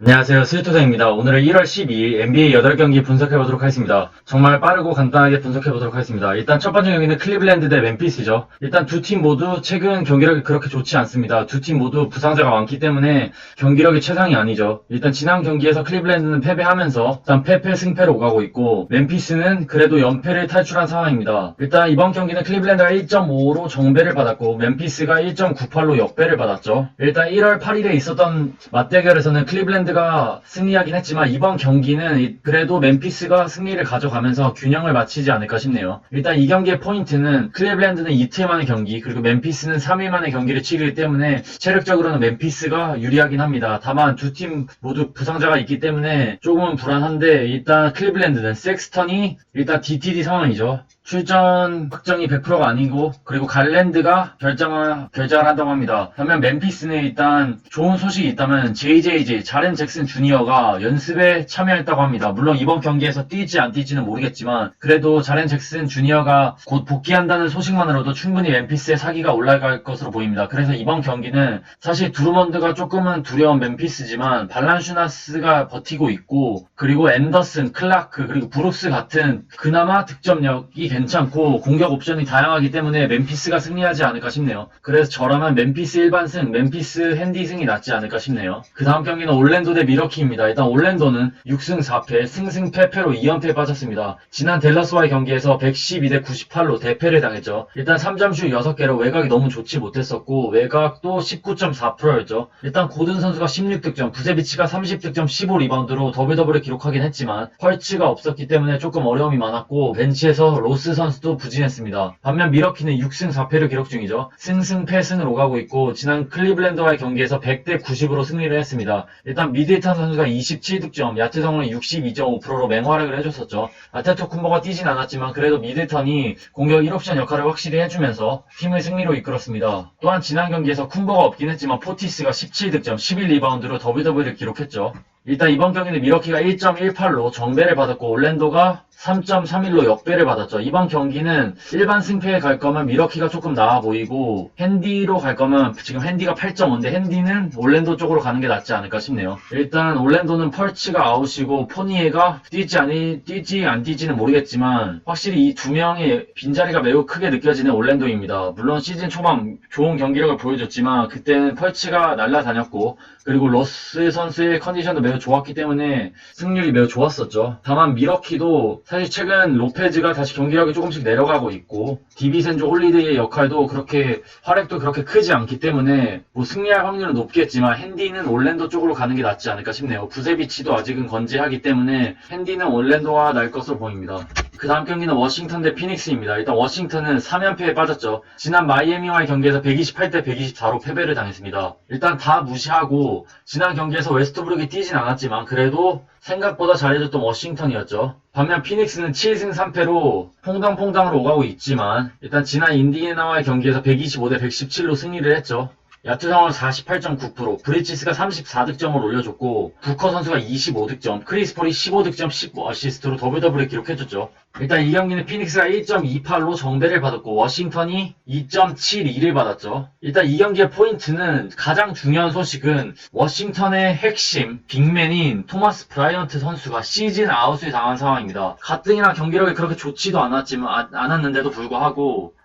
안녕하세요. 스위토사입니다. 오늘은 1월 12일 NBA 8경기 분석해보도록 하겠습니다. 정말 빠르고 간단하게 분석해보도록 하겠습니다. 일단 첫 번째 경기는 클리블랜드 대 멤피스죠. 일단 두 팀 모두 최근 경기력이 그렇게 좋지 않습니다. 두 팀 모두 부상자가 많기 때문에 경기력이 최상이 아니죠. 일단 지난 경기에서 클리블랜드는 패배하면서 일단 패패 승패로 오가고 있고, 멤피스는 그래도 연패를 탈출한 상황입니다. 일단 이번 경기는 클리블랜드가 1.5로 정배를 받았고 멤피스가 1.98로 역배를 받았죠. 일단 1월 8일에 있었던 맞대결에서는 클리블랜드가 승리하긴 했지만 이번 경기는 그래도 멤피스가 승리를 가져가면서 균형을 맞추지 않을까 싶네요. 일단 이 경기의 포인트는 클리블랜드는 이틀 만의 경기, 그리고 멤피스는 3일 만의 경기를 치르기 때문에 체력적으로는 멤피스가 유리하긴 합니다. 다만 두 팀 모두 부상자가 있기 때문에 조금은 불안한데, 일단 클리블랜드는 섹스턴이 일단 DTD 상황이죠. 출전 확정이 100%가 아니고, 그리고 갈랜드가 결정을 한다고 합니다. 반면 멤피스는 일단 좋은 소식이 있다면 JJJ 자렌 잭슨 주니어가 연습에 참여했다고 합니다. 물론 이번 경기에서 뛸지 안 뛸지는 모르겠지만 그래도 자렌 잭슨 주니어가 곧 복귀한다는 소식만으로도 충분히 멤피스의 사기가 올라갈 것으로 보입니다. 그래서 이번 경기는 사실 두르먼드가 조금은 두려운 멤피스지만 발란슈나스가 버티고 있고, 그리고 앤더슨, 클라크, 그리고 브룩스 같은 그나마 득점력이 괜찮고 공격 옵션이 다양하기 때문에 멤피스가 승리하지 않을까 싶네요. 그래서 저라면 멤피스 일반승, 멤피스 핸디승이 낫지 않을까 싶네요. 그 다음 경기는 올랜도 대 미러키입니다. 일단 올랜도는 6승 4패, 승승패패로 2연패에 빠졌습니다. 지난 댈러스와의 경기에서 112 대 98로 대패를 당했죠. 일단 3점슛 6개로 외곽이 너무 좋지 못했었고 외곽도 19.4%였죠. 일단 고든 선수가 16득점, 부세비치가 30득점 15리바운드로 더블더블을 기록하긴 했지만 펄츠가 없었기 때문에 조금 어려움이 많았고 벤치에서 로스 선수도 부진했습니다. 반면 미러키는 6승 4패를 기록 중이죠. 승승패승을 오가고 있고 지난 클리블랜드와의 경기에서 100대 90으로 승리를 했습니다. 일단 미들턴 선수가 27득점, 야트 성공률 62.5%로 맹활약을 해줬었죠. 아테토쿤보가 뛰진 않았지만 그래도 미들턴이 공격 1옵션 역할을 확실히 해주면서 팀을 승리로 이끌었습니다. 또한 지난 경기에서 쿤보가 없긴 했지만 포티스가 17득점, 11리바운드로 더블더블을 기록했죠. 일단 이번 경기는 미러키가 1.18로 정배를 받았고 올랜도가 3.31로 역배를 받았죠. 이번 경기는 일반 승패에 갈 거면 미러키가 조금 나아 보이고 핸디로 갈 거면 지금 핸디가 8.5인데 핸디는 올랜도 쪽으로 가는 게 낫지 않을까 싶네요. 일단 올랜도는 펄츠가 아웃이고 포니에가 뛸지 안 뛸지는 모르겠지만 확실히 이 두 명의 빈자리가 매우 크게 느껴지는 올랜도입니다. 물론 시즌 초반 좋은 경기력을 보여줬지만 그때는 펄츠가 날라다녔고 그리고 로스 선수의 컨디션도 매우 좋았기 때문에 승률이 매우 좋았었죠. 다만 미러키도 사실 최근 로페즈가 다시 경기력이 조금씩 내려가고 있고 디비센조 홀리데이의 역할도 그렇게 활약도 그렇게 크지 않기 때문에 뭐 승리할 확률은 높겠지만 핸디는 올랜도 쪽으로 가는 게 낫지 않을까 싶네요. 부세비치도 아직은 건재하기 때문에 핸디는 올랜도가 날 것으로 보입니다. 그 다음 경기는 워싱턴 대 피닉스입니다. 일단 워싱턴은 3연패에 빠졌죠. 지난 마이애미와의 경기에서 128대 124로 패배를 당했습니다. 일단 다 무시하고 지난 경기에서 웨스트브룩이 뛰진 않았지만 그래도 생각보다 잘해줬던 워싱턴이었죠. 반면 피닉스는 7승 3패로 퐁당퐁당으로 오가고 있지만 일단 지난 인디애나와의 경기에서 125대 117로 승리를 했죠. 야투 상황 48.9%, 브리치스가 34득점을 올려줬고 부커 선수가 25득점, 크리스폴이 15득점 15어시스트로 더블더블을 기록해줬죠. 일단 이 경기는 피닉스가 1.28로 정배를 받았고 워싱턴이 2.72를 받았죠. 일단 이 경기의 포인트는 가장 중요한 소식은 워싱턴의 핵심 빅맨인 토마스 브라이언트 선수가 시즌 아웃을 당한 상황입니다. 가뜩이나 경기력이 그렇게 좋지도 않았는데도 불구하고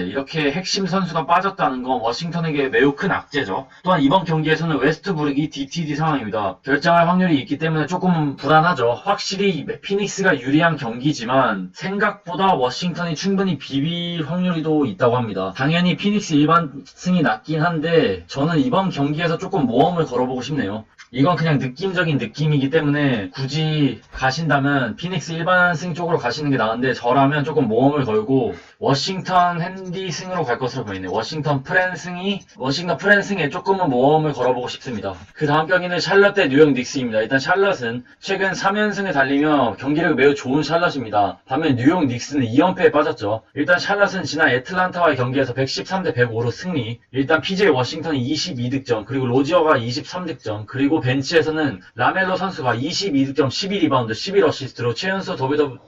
이렇게 핵심 선수가 빠졌다는 건 워싱턴에게 매우 큰 악재죠. 또한 이번 경기에서는 웨스트브룩이 DTD 상황입니다. 결정할 확률이 있기 때문에 조금 불안하죠. 확실히 피닉스가 유리한 경기지만 생각보다 워싱턴이 충분히 비빌 확률도 있다고 합니다. 당연히 피닉스 일반 승이 낮긴 한데 저는 이번 경기에서 조금 모험을 걸어보고 싶네요. 이건 그냥 느낌적인 느낌이기 때문에 굳이 가신다면 피닉스 일반승 쪽으로 가시는 게 나은데 저라면 조금 모험을 걸고 워싱턴 핸디승으로 갈 것으로 보이네요. 워싱턴 프랜승에 조금은 모험을 걸어보고 싶습니다. 그 다음 경기는 샬럿 대 뉴욕 닉스입니다. 일단 샬럿은 최근 3연승을 달리며 경기력이 매우 좋은 샬럿입니다. 반면 뉴욕 닉스는 2연패에 빠졌죠. 일단 샬럿은 지난 애틀란타와의 경기에서 113대 105로 승리. 일단 PJ 워싱턴이 22득점, 그리고 로지어가 23득점, 그리고 그리고 벤치에서는 라멜로 선수가 22득점, 12리바운드, 11어시스트로 최연소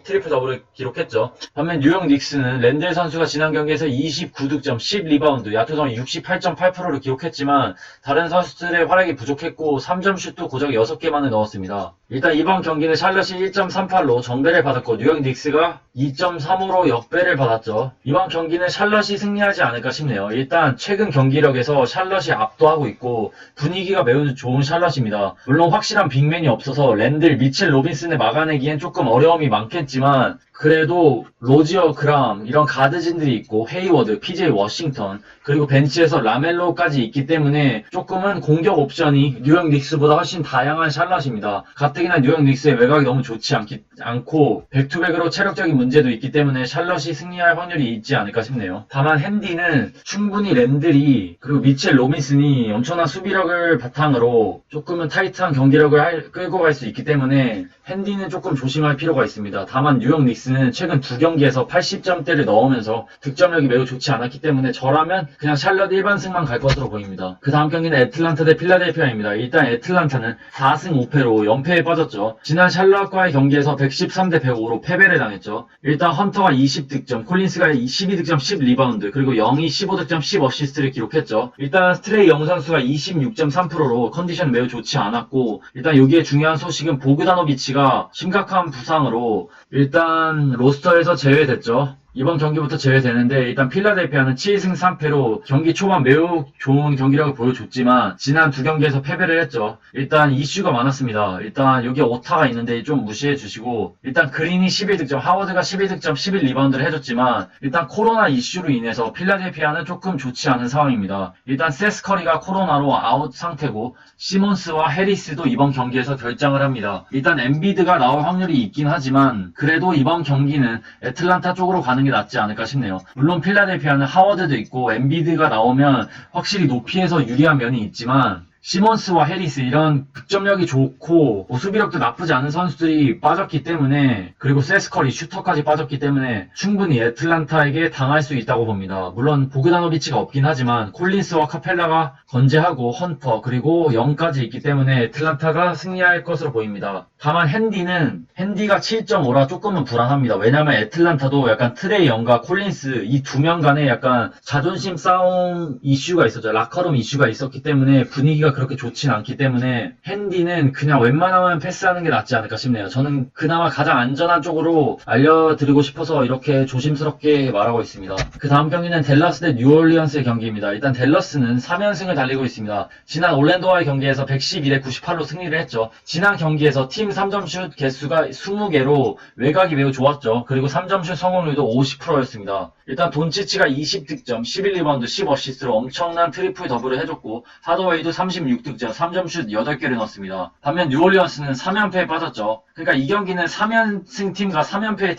트리플 더블을 기록했죠. 반면 뉴욕 닉스는 랜델 선수가 지난 경기에서 29득점, 10리바운드, 야투성이 68.8%를 기록했지만 다른 선수들의 활약이 부족했고 3점 슛도 고작 6개만을 넣었습니다. 일단 이번 경기는 샬럿이 1.38로 정배를 받았고 뉴욕 닉스가 2.35로 역배를 받았죠. 이번 경기는 샬럿이 승리하지 않을까 싶네요. 일단 최근 경기력에서 샬럿이 압도하고 있고 분위기가 매우 좋은 샬럿입니다. 물론 확실한 빅맨이 없어서 랜들, 미첼 로빈슨을 막아내기엔 조금 어려움이 많겠지만 그래도 로지어 그람 이런 가드진들이 있고 헤이워드, PJ 워싱턴 그리고 벤치에서 라멜로까지 있기 때문에 조금은 공격 옵션이 뉴욕 닉스보다 훨씬 다양한 샬럿입니다. 가뜩이나 뉴욕 닉스의 외곽이 너무 좋지 않고 백투백으로 체력적인 문제도 있기 때문에 샬럿이 승리할 확률이 있지 않을까 싶네요. 다만 핸디는 충분히 랜들이 그리고 미첼 로빈슨이 엄청난 수비력을 바탕으로 조금은 타이트한 경기력을 끌고 갈 수 있기 때문에 핸디는 조금 조심할 필요가 있습니다. 다만 뉴욕 닉스는 최근 두 경기에서 80점대를 넣으면서 득점력이 매우 좋지 않았기 때문에 저라면 그냥 샬럿 일반승만 갈 것으로 보입니다. 그 다음 경기는 애틀란타 대 필라델피아입니다. 일단 애틀란타는 4승 5패로 연패에 빠졌죠. 지난 샬럿과의 경기에서 113대 105로 패배를 당했죠. 일단 헌터가 20득점, 콜린스가 12득점 10리바운드, 그리고 영이 15득점 10어시스트를 기록했죠. 일단 스트레이 영 선수가 26.3%로 컨디션이 매우 좋지 않았고 일단 여기에 중요한 소식은 보그다노비치가 심각한 부상으로 일단 로스터에서 제외됐죠. 이번 경기부터 제외되는데 일단 필라델피아는 7승 3패로 경기 초반 매우 좋은 경기력을 보여줬지만 지난 두 경기에서 패배를 했죠. 일단 이슈가 많았습니다. 일단 여기 오타가 있는데 좀 무시해 주시고 일단 그린이 11득점, 하워드가 11득점, 11리바운드를 해줬지만 일단 코로나 이슈로 인해서 필라델피아는 조금 좋지 않은 상황입니다. 일단 세스 커리가 코로나로 아웃 상태고 시몬스와 해리스도 이번 경기에서 결장을 합니다. 일단 엠비드가 나올 확률이 있긴 하지만 그래도 이번 경기는 애틀란타 쪽으로 가는 게 낫지 않을까 싶네요. 물론 필라델피아는 하워드도 있고 엠비드가 나오면 확실히 높이에서 유리한 면이 있지만 시몬스와 해리스 이런 득점력이 좋고 수비력도 나쁘지 않은 선수들이 빠졌기 때문에 그리고 세스커리 슈터까지 빠졌기 때문에 충분히 애틀란타에게 당할 수 있다고 봅니다. 물론 보그다노비치가 없긴 하지만 콜린스와 카펠라가 건재하고 헌터 그리고 영까지 있기 때문에 애틀란타가 승리할 것으로 보입니다. 다만 핸디가 7.5라 조금은 불안합니다. 왜냐면 애틀란타도 약간 트레이 영과 콜린스 이 두 명 간에 약간 자존심 싸움 이슈가 있었죠. 라커룸 이슈가 있었기 때문에 분위기가 그렇게 좋진 않기 때문에 핸디는 그냥 웬만하면 패스하는 게 낫지 않을까 싶네요. 저는 그나마 가장 안전한 쪽으로 알려드리고 싶어서 이렇게 조심스럽게 말하고 있습니다. 그 다음 경기는 댈러스 대 뉴올리언스의 경기입니다. 일단 댈러스는 3연승을 달리고 있습니다. 지난 올랜도와의 경기에서 112대 98로 승리를 했죠. 지난 경기에서 팀 3점슛 개수가 20개로 외곽이 매우 좋았죠. 그리고 3점슛 성공률도 50%였습니다. 일단 돈치치가 20득점, 11리바운드, 10어시스트로 엄청난 트리플 더블을 해줬고 하더웨이도 36득점, 3점슛 8개를 넣었습니다. 반면 뉴올리언스는 3연패에 빠졌죠. 그러니까 이 경기는 3연승 팀과 3연패의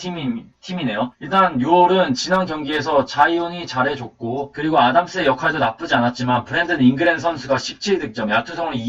팀이네요. 일단 뉴올은 지난 경기에서 자이온이 잘해줬고 그리고 아담스의 역할도 나쁘지 않았지만 브랜든 잉그랜 선수가 17득점, 야투 성공률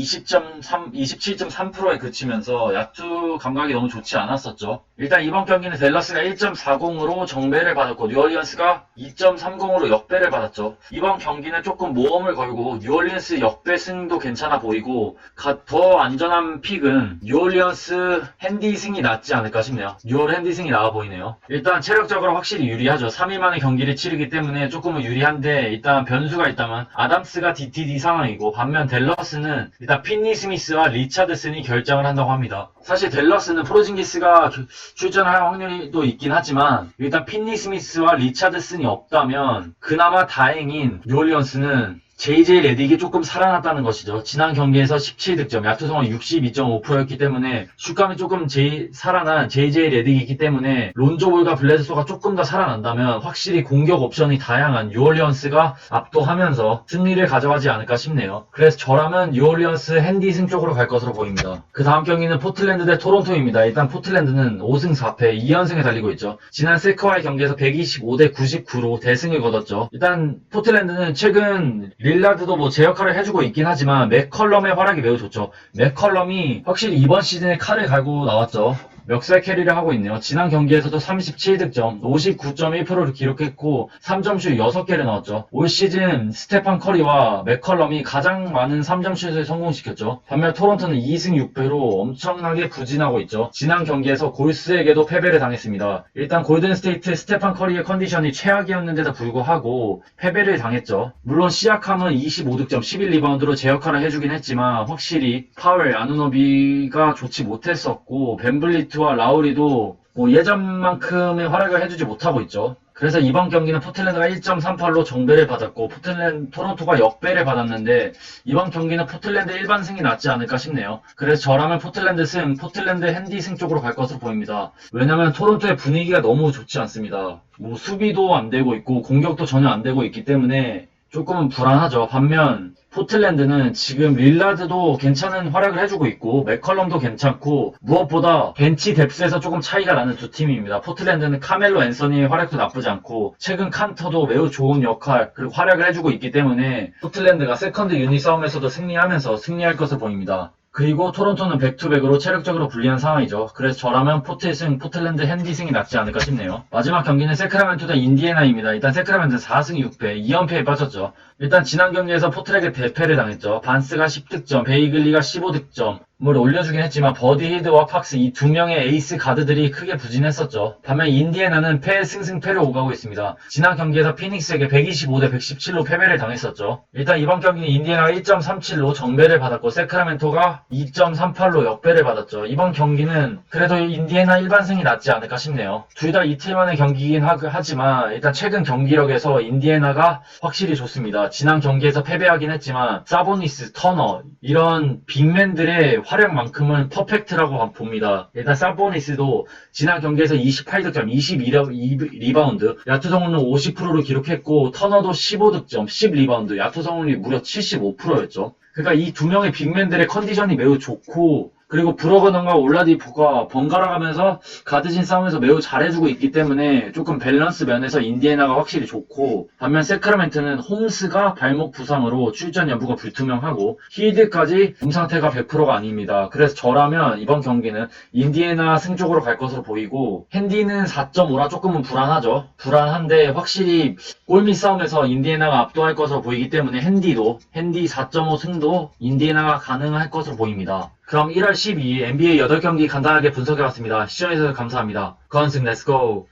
27.3%에 그치면서 야투 감각이 너무 좋지 않았었죠. 일단 이번 경기는 댈러스가 1.40으로 정배를 받았고 뉴올리언스가 2.30으로 역배를 받았죠. 이번 경기는 조금 모험을 걸고 뉴올리언스 역배승도 괜찮아 보이고 더 안전한 픽은 뉴올리언스 핸디승이 낫지 않을까 싶네요. 뉴올 핸디승이 나아 보이네요. 일단 체력적으로 확실히 유리하죠. 3일 만에 경기를 치르기 때문에 조금은 유리한데 일단 변수가 있다면 아담스가 DTD 상황이고 반면 댈러스는 일단 핀니 스미스와 리차드슨이 결정을 한다고 합니다. 사실 댈러스는 포르징기스가 출전할 확률도 있긴 하지만 일단 핀니 스미스와 리차드슨이 없다면 그나마 다행인 뉴올리언스는 JJ 레딕이 조금 살아났다는 것이죠. 지난 경기에서 17득점, 야투성은 62.5%였기 때문에 슛감이 조금 살아난 JJ 레딕이기 때문에 론조볼과 블레드소가 조금 더 살아난다면 확실히 공격 옵션이 다양한 뉴올리언스가 압도하면서 승리를 가져가지 않을까 싶네요. 그래서 저라면 뉴올리언스 핸디승 쪽으로 갈 것으로 보입니다. 그 다음 경기는 포틀랜드 대 토론토입니다. 일단 포틀랜드는 5승 4패 2연승에 달리고 있죠. 지난 세커와의 경기에서 125대 99로 대승을 거뒀죠. 일단 포틀랜드는 최근 릴라드도 뭐 제 역할을 해주고 있긴 하지만 맥컬럼의 활약이 매우 좋죠. 맥컬럼이 확실히 이번 시즌에 칼을 갈고 나왔죠. 멱살 캐리를 하고 있네요. 지난 경기에서도 37득점, 59.1%를 기록했고 3점슛 6개를 넣었죠. 올 시즌 스테판 커리와 맥컬럼이 가장 많은 3점슛을 성공시켰죠. 반면 토론토는 2승 6패로 엄청나게 부진하고 있죠. 지난 경기에서 골스에게도 패배를 당했습니다. 일단 골든스테이트 스테판 커리의 컨디션이 최악이었는데도 불구하고 패배를 당했죠. 물론 시아캄은 25득점, 11리바운드로 제 역할을 해주긴 했지만 확실히 파웰, 아누노비가 좋지 못했었고 벤블리트와 라우리도 예전만큼의 활약을 해주지 못하고 있죠. 그래서 이번 경기는 포틀랜드가 1.38로 정배를 받았고 토론토가 역배를 받았는데 이번 경기는 포틀랜드 일반승이 낫지 않을까 싶네요. 그래서 저라면 포틀랜드 핸디승 쪽으로 갈 것으로 보입니다. 왜냐면 토론토의 분위기가 너무 좋지 않습니다. 수비도 안 되고 있고 공격도 전혀 안 되고 있기 때문에 조금은 불안하죠. 반면 포틀랜드는 지금 릴라드도 괜찮은 활약을 해주고 있고 맥컬럼도 괜찮고 무엇보다 벤치 뎁스에서 조금 차이가 나는 두 팀입니다. 포틀랜드는 카멜로 앤서니의 활약도 나쁘지 않고 최근 칸터도 매우 좋은 역할 그리고 활약을 해주고 있기 때문에 포틀랜드가 세컨드 유닛 싸움에서도 승리할 것을 보입니다. 그리고 토론토는 백투백으로 체력적으로 불리한 상황이죠. 그래서 저라면 포틀랜드 핸디승이 낫지 않을까 싶네요. 마지막 경기는 세크라멘토 대 인디애나입니다. 일단 세크라멘토는 4승 6패, 2연패에 빠졌죠. 일단 지난 경기에서 포틀에게 대패를 당했죠. 반스가 10득점, 베이글리가 15득점, 뭘 올려주긴 했지만 버디 히드와 팍스 이 두 명의 에이스 가드들이 크게 부진했었죠. 반면 인디애나는 패승승패를 오가고 있습니다. 지난 경기에서 피닉스에게 125대 117로 패배를 당했었죠. 일단 이번 경기는 인디애나가 1.37로 정배를 받았고 세크라멘토가 2.38로 역배를 받았죠. 이번 경기는 그래도 인디애나 일반승이 낫지 않을까 싶네요. 둘 다 이틀 만의 경기이긴 하지만 일단 최근 경기력에서 인디애나가 확실히 좋습니다. 지난 경기에서 패배하긴 했지만 사보니스, 터너 이런 빅맨들의 활약만큼은 퍼펙트라고 봅니다. 일단 사보니스도 지난 경기에서 28득점, 22리바운드, 야투 성공률 50%를 기록했고 터너도 15득점, 10리바운드, 야투 성공률이 무려 75%였죠. 그러니까 이 두 명의 빅맨들의 컨디션이 매우 좋고 그리고 브로거넌과 올라디포가 번갈아 가면서 가드진 싸움에서 매우 잘해주고 있기 때문에 조금 밸런스 면에서 인디애나가 확실히 좋고 반면 세크라멘토는 홈스가 발목 부상으로 출전 여부가 불투명하고 힐드까지 몸 상태가 100%가 아닙니다. 그래서 저라면 이번 경기는 인디애나 승 쪽으로 갈 것으로 보이고 핸디는 4.5라 조금은 불안하죠. 불안한데 확실히 골밑 싸움에서 인디애나가 압도할 것으로 보이기 때문에 핸디 4.5 승도 인디애나가 가능할 것으로 보입니다. 그럼 1월 12일 NBA 8경기 간단하게 분석해봤습니다. 시청해주셔서 감사합니다. 건승 렛츠고!